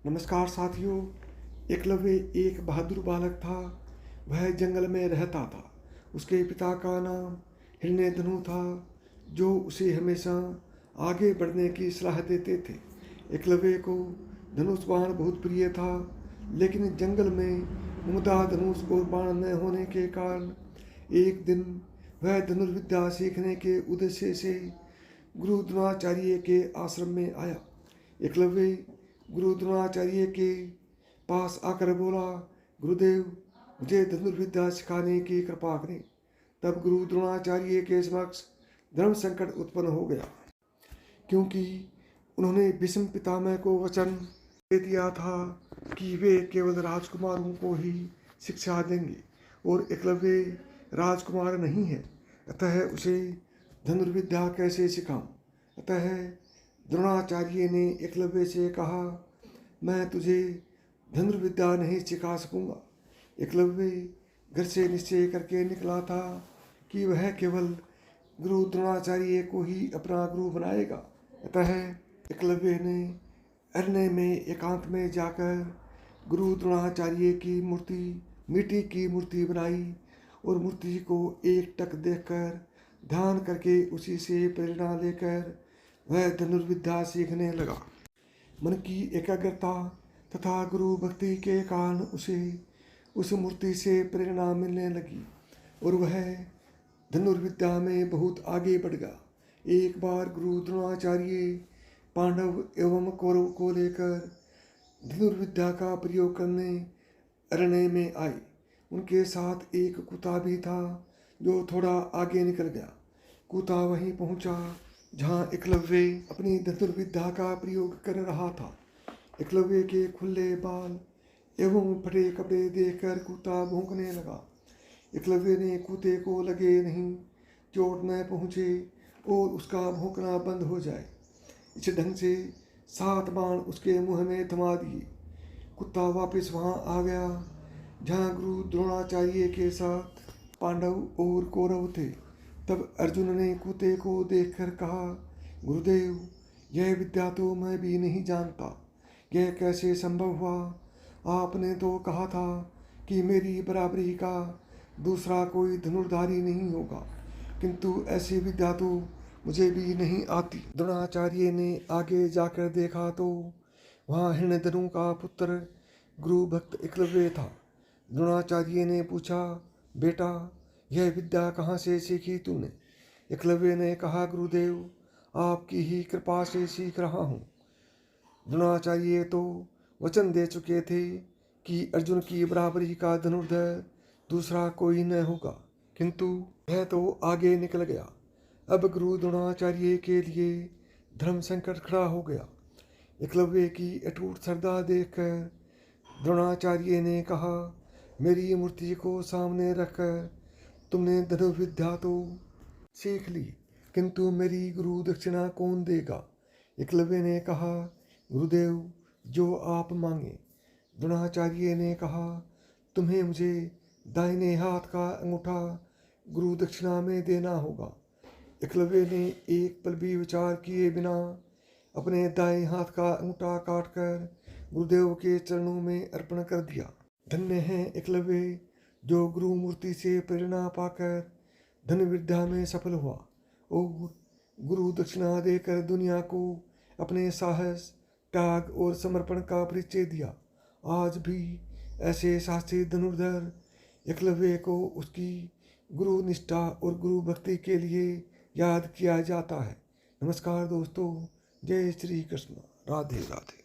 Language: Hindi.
नमस्कार साथियों। एकलव्य एक बहादुर बालक था। वह जंगल में रहता था। उसके पिता का नाम हिरण्यधनु था, जो उसे हमेशा आगे बढ़ने की सलाह देते थे। एकलव्य को धनुष बाण बहुत प्रिय था, लेकिन जंगल में उम्दा धनुष और बाण न होने के कारण एक दिन वह धनुर्विद्या सीखने के उद्देश्य से गुरु द्रोणाचार्य के आश्रम में आया। एकलव्य गुरु द्रोणाचार्य के पास आकर बोला, गुरुदेव, मुझे धनुर्विद्या सिखाने की कृपा करें। तब गुरु द्रोणाचार्य के समक्ष धर्म संकट उत्पन्न हो गया, क्योंकि उन्होंने भीष्म पितामह को वचन दे दिया था कि वे केवल राजकुमारों को ही शिक्षा देंगे, और एकलव्य राजकुमार नहीं है, अतः उसे धनुर्विद्या कैसे सिखाऊं। अतः द्रोणाचार्य ने एकलव्य से कहा, मैं तुझे धनुर्विद्या नहीं सिखा सकूंगा। एकलव्य घर से निश्चय करके निकला था कि वह केवल गुरु द्रोणाचार्य को ही अपना गुरु बनाएगा। अतः एकलव्य ने अरण्य में एकांत में जाकर गुरु द्रोणाचार्य की मूर्ति, मिट्टी की मूर्ति बनाई, और मूर्ति को एकटक देखकर ध्यान करके उसी से प्रेरणा लेकर वह धनुर्विद्या सीखने लगा। मन की एकाग्रता तथा गुरु भक्ति के कारण उसे उस मूर्ति से प्रेरणा मिलने लगी, और वह धनुर्विद्या में बहुत आगे बढ़ गया। एक बार गुरु द्रोणाचार्य पांडव एवं कौरव को लेकर धनुर्विद्या का प्रयोग करने अरण्य में आए। उनके साथ एक कुत्ता भी था, जो थोड़ा आगे निकल गया। कुत्ता वहीं पहुंचा जहां एकलव्य अपनी धनुर्विद्या का प्रयोग कर रहा था। एकलव्य के खुले बाल एवं फटे कपड़े देखकर कुत्ता भौंकने लगा। एकलव्य ने कुत्ते को लगे नहीं, चोट न पहुँचे और उसका भौंकना बंद हो जाए, इस ढंग से 7 बाण उसके मुंह में थमा दिए। कुत्ता वापस वहां आ गया जहां गुरु द्रोणाचार्य के साथ पांडव और कौरव थे। तब अर्जुन ने कुत्ते को देखकर कहा, गुरुदेव, यह विद्या तो मैं भी नहीं जानता, यह कैसे संभव हुआ? आपने तो कहा था कि मेरी बराबरी का दूसरा कोई धनुर्धारी नहीं होगा, किंतु ऐसी विद्या तो मुझे भी नहीं आती। द्रोणाचार्य ने आगे जाकर देखा तो वहाँ हिरण्यधनु का पुत्र गुरु भक्त एकलव्य था। द्रोणाचार्य ने पूछा, बेटा, यह विद्या कहाँ से सीखी तूने? एकलव्य ने कहा, गुरुदेव, आपकी ही कृपा से सीख रहा हूँ। द्रोणाचार्य तो वचन दे चुके थे कि अर्जुन की बराबरी का धनुर्धर दूसरा कोई न होगा, किंतु यह तो आगे निकल गया। अब गुरु द्रोणाचार्य के लिए धर्म संकट खड़ा हो गया। एकलव्य की अटूट श्रद्धा देखकर द्रोणाचार्य ने कहा, मेरी मूर्ति को सामने रखकर तुमने धनुर्विद्या तो सीख ली, किंतु मेरी गुरु दक्षिणा कौन देगा? एकलव्य ने कहा, गुरुदेव, जो आप मांगे। द्रोणाचार्य ने कहा, तुम्हें मुझे दाहिने हाथ का अंगूठा गुरु दक्षिणा में देना होगा। एकलव्य ने एक पल भी विचार किए बिना अपने दाएं हाथ का अंगूठा काटकर गुरुदेव के चरणों में अर्पण कर दिया। धन्य है एकलव्य, जो गुरु मूर्ति से प्रेरणा पाकर धनुर्विद्या में सफल हुआ और गुरु दक्षिणा देकर दुनिया को अपने साहस, त्याग और समर्पण का परिचय दिया। आज भी ऐसे साहसी धनुर्धर एकलव्य को उसकी गुरु निष्ठा और गुरु भक्ति के लिए याद किया जाता है। नमस्कार दोस्तों, जय श्री कृष्ण, राधे राधे।